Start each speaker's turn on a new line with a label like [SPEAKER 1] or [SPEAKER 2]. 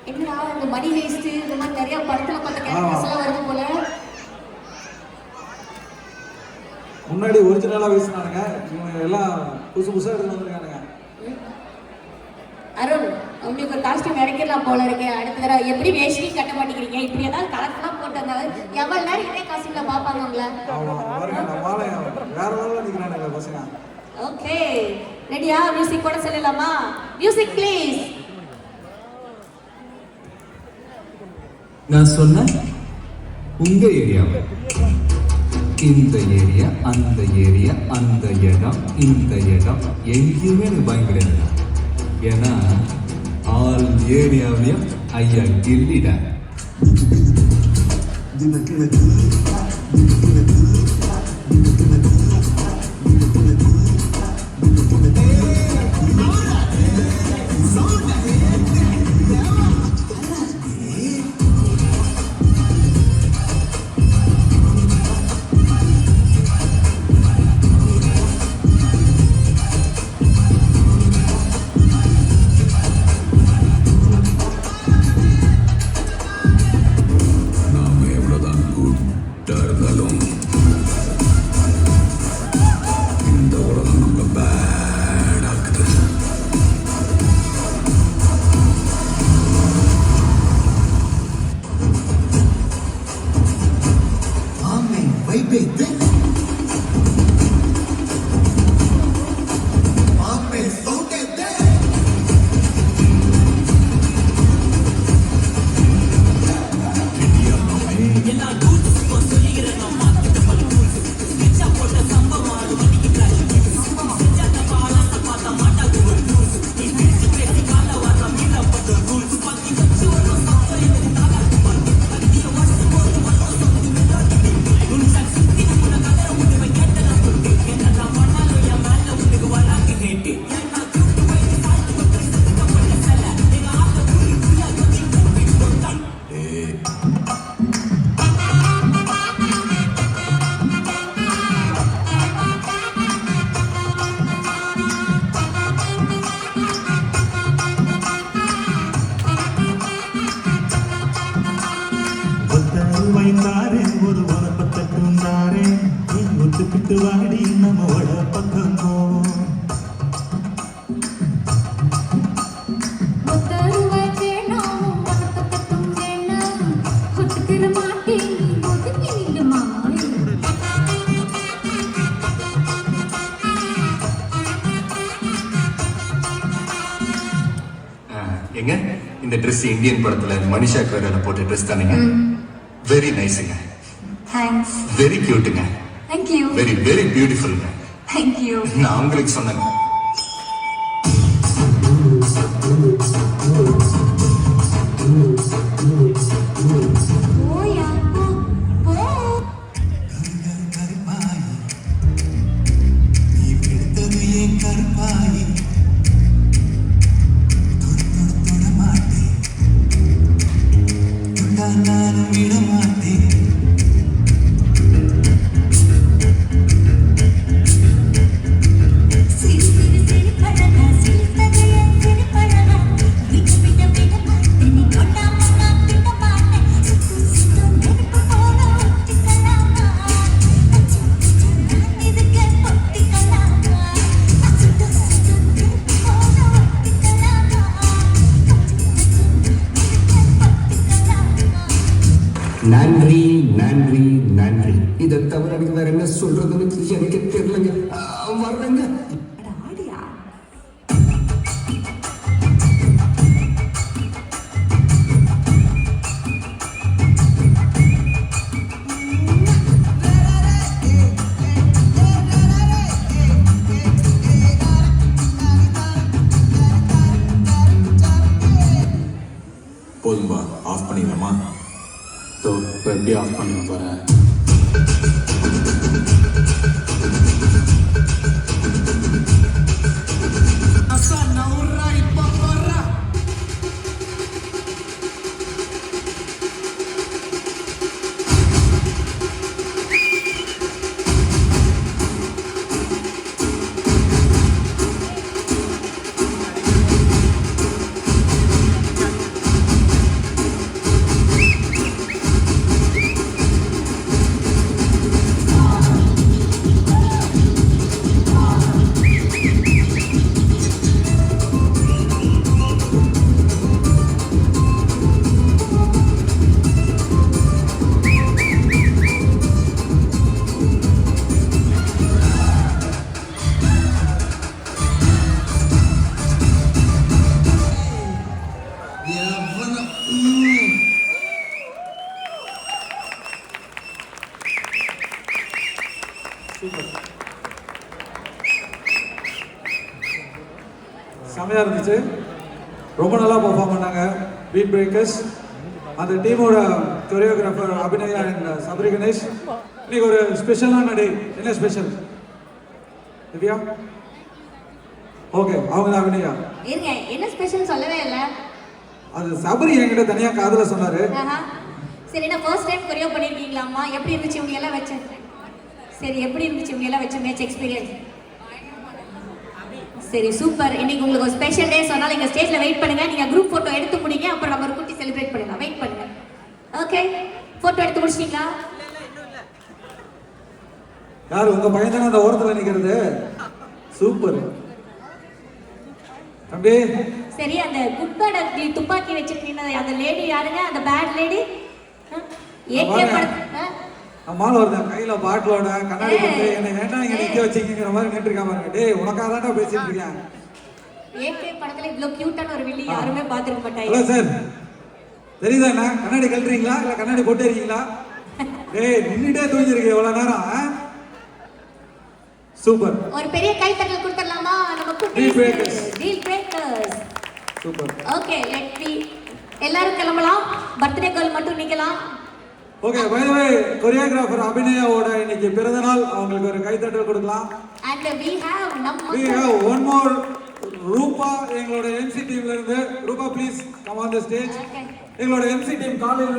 [SPEAKER 1] என்னடா இந்த money waste இந்த மாதிரி நிறைய படத்துல பார்த்த கேரக்டர்ஸ் எல்லாம் வருது போல.
[SPEAKER 2] முன்னாடி ஒரிஜினலா பேசினானுங்க, இவங்க எல்லாம் புதுசு புதுசா எடுத்து வந்திருக்கானுங்க.
[SPEAKER 1] அருண், உங்களுக்கு ஒரு காஸ்டியூம் இறக்கிடலாம் போல இருக்கு. அடுத்த தடவை எப்படி வேஷ்டி கட்ட மாட்டேங்கிறீங்க? இப்படி ஏதாவது கலர்ஃபுல்லா போட்டு வந்தாங்க எவ்வளவு நேரம் இதே காஸ்டியூம்ல பாப்பாங்க உங்களை.
[SPEAKER 2] பாருங்க நம்மளால வேற லெவல்ல நிக்கிறானுங்க பசங்க.
[SPEAKER 1] ஓகே, ரெடியா? மியூசிக் போட சொல்லலாமா? Music please.
[SPEAKER 3] நான் சொன்ன உங்க ஏரியா, இந்த ஏரியா, அந்த ஏரியா, அந்த இடம், இந்த இடம் எங்கேயுமே எனக்கு பயம் கிடையாது. ஏன்னா ஆல் ஏரியாவிலையும் ஐயா கில்லிடா.
[SPEAKER 4] ஒரு வனப்பட்ட பூந்தாரே ஒத்துக்கிட்டு வாடி நம்மோட பக்கம் போ.
[SPEAKER 3] எங்க இந்த ட்ரெஸ் இந்தியன் படத்துல மனிஷா கொய்ராலா போட்ட ட்ரெஸ் தானுங்க. வெரி நைஸ்ங்க.
[SPEAKER 5] தேங்க்ஸ்.
[SPEAKER 3] வெரி கியூட்டுங்க.
[SPEAKER 5] Thank you.
[SPEAKER 3] வெரி வெரி பியூட்டிஃபுல்ங்க.
[SPEAKER 5] Thank you.
[SPEAKER 3] நான் உங்களுக்கு சொன்னேங்க. நன்றி நன்றி நன்றி. இதை தவிர எனக்கு வேற என்ன சொல்றதுன்னு எனக்கு தெரியலங்க. வர்றேங்க.
[SPEAKER 2] போதும்பா, ஆஃப் பண்ணிடலாமா?
[SPEAKER 6] ஸோ இப்போ எப்படி ஆஃப் பண்ண போகிறேன்?
[SPEAKER 2] ஆர்டிஸ்ட் ரொம்ப நல்லா பெர்ஃபார்ம் பண்ணாங்க. பீட் பிரேக்கர்ஸ் அந்த டீமோட கொரியோகிராஃபர் அபிநயா அண்ட் சபரி கணேஷ். இன்னைக்கு ஒரு ஸ்பெஷலான டே. என்ன ஸ்பெஷல் திவ்யா? ஓகே, அவங்க தான் அபிநயா.
[SPEAKER 1] இருங்க, என்ன ஸ்பெஷல் சொல்லவே இல்ல.
[SPEAKER 2] அது சபரி என்கிட்ட தனியா காதுல சொன்னாரு.
[SPEAKER 1] சரி, என்ன ஃபர்ஸ்ட் டைம் கொரியோ பண்ணிருக்கீங்களாம்மா? எப்படி இருந்துச்சு இவங்க எல்லாம் வச்சு? சரி, எப்படி இருந்துச்சு இவங்க எல்லாம் வச்ச மேட்ச் எக்ஸ்பீரியன்ஸ்? சரி, சூப்பர். இன்னைக்கு உங்களுக்கு ஒரு ஸ்பெஷல் டே, சொன்னால இங்க ஸ்டேஜ்ல வெயிட் பண்ணுங்க. நீங்க குரூப் போட்டோ எடுத்து முடிங்க, அப்புறம் நம்ம ஒரு குட்டி செலிப்ரேட் பண்ணலாம். வெயிட் பண்ணுங்க. ஓகே, போட்டோ எடுத்து முடிச்சிட்டீங்களா?
[SPEAKER 2] யார் உங்க பையன் தானே அந்த ஓரத்துல நிக்கிறது? சூப்பர். அப்படியே
[SPEAKER 1] சரி, அந்த குட் பேட் துப்பாக்கி வச்சிருக்கீங்க அந்த லேடி யாருங்க? அந்த பேட் லேடி ஏகே படத்துல
[SPEAKER 2] அம்மால ஒருத்தன் கையில பாட்டிலோட கண்ணாடி போட்டு என்ன ஏன்டா இங்க நிக்க வச்சீங்கிற மாதிரி நின்றுருக்கா பாருங்க. டேய், உனக்காக தான்டா பேசிட்டு இருக்கேன்.
[SPEAKER 1] ஏகே படத்துல இவ்ளோ கியூட்டான ஒரு வில்லி யாருமே பாத்துக்க மாட்டாங்க.
[SPEAKER 2] ஹலோ சார், தெரியுதா என்ன? கண்ணாடி கழட்டுறீங்களா இல்ல கண்ணாடி போட்டு இருக்கீங்களா? டேய், நின்னுட்டே தூங்கிருக்கீங்க இவ்வளவு நேரம். சூப்பர்.
[SPEAKER 1] ஒரு பெரிய கை தட்டல் கொடுத்துடலாமா? நம்ம
[SPEAKER 2] deal breakers.
[SPEAKER 1] Deal breakers.
[SPEAKER 2] Super.
[SPEAKER 1] Okay, let me. எல்லாரும் கிளம்பலாம். பர்த்டே கேர்ள் மட்டும் நிக்கலாம்.
[SPEAKER 2] Okay, by the way choreographer அபிநயாவோட இன்னைக்கு பிறந்த நாள். அவங்களுக்கு ஒரு கைத்தட்டல் கொடுக்கலாம்.
[SPEAKER 1] And we have
[SPEAKER 2] one more ரூபா எங்களோட MC டீம்ல இருந்து. ரூபா please come on the stage. எங்களோட MC டீம் காலையில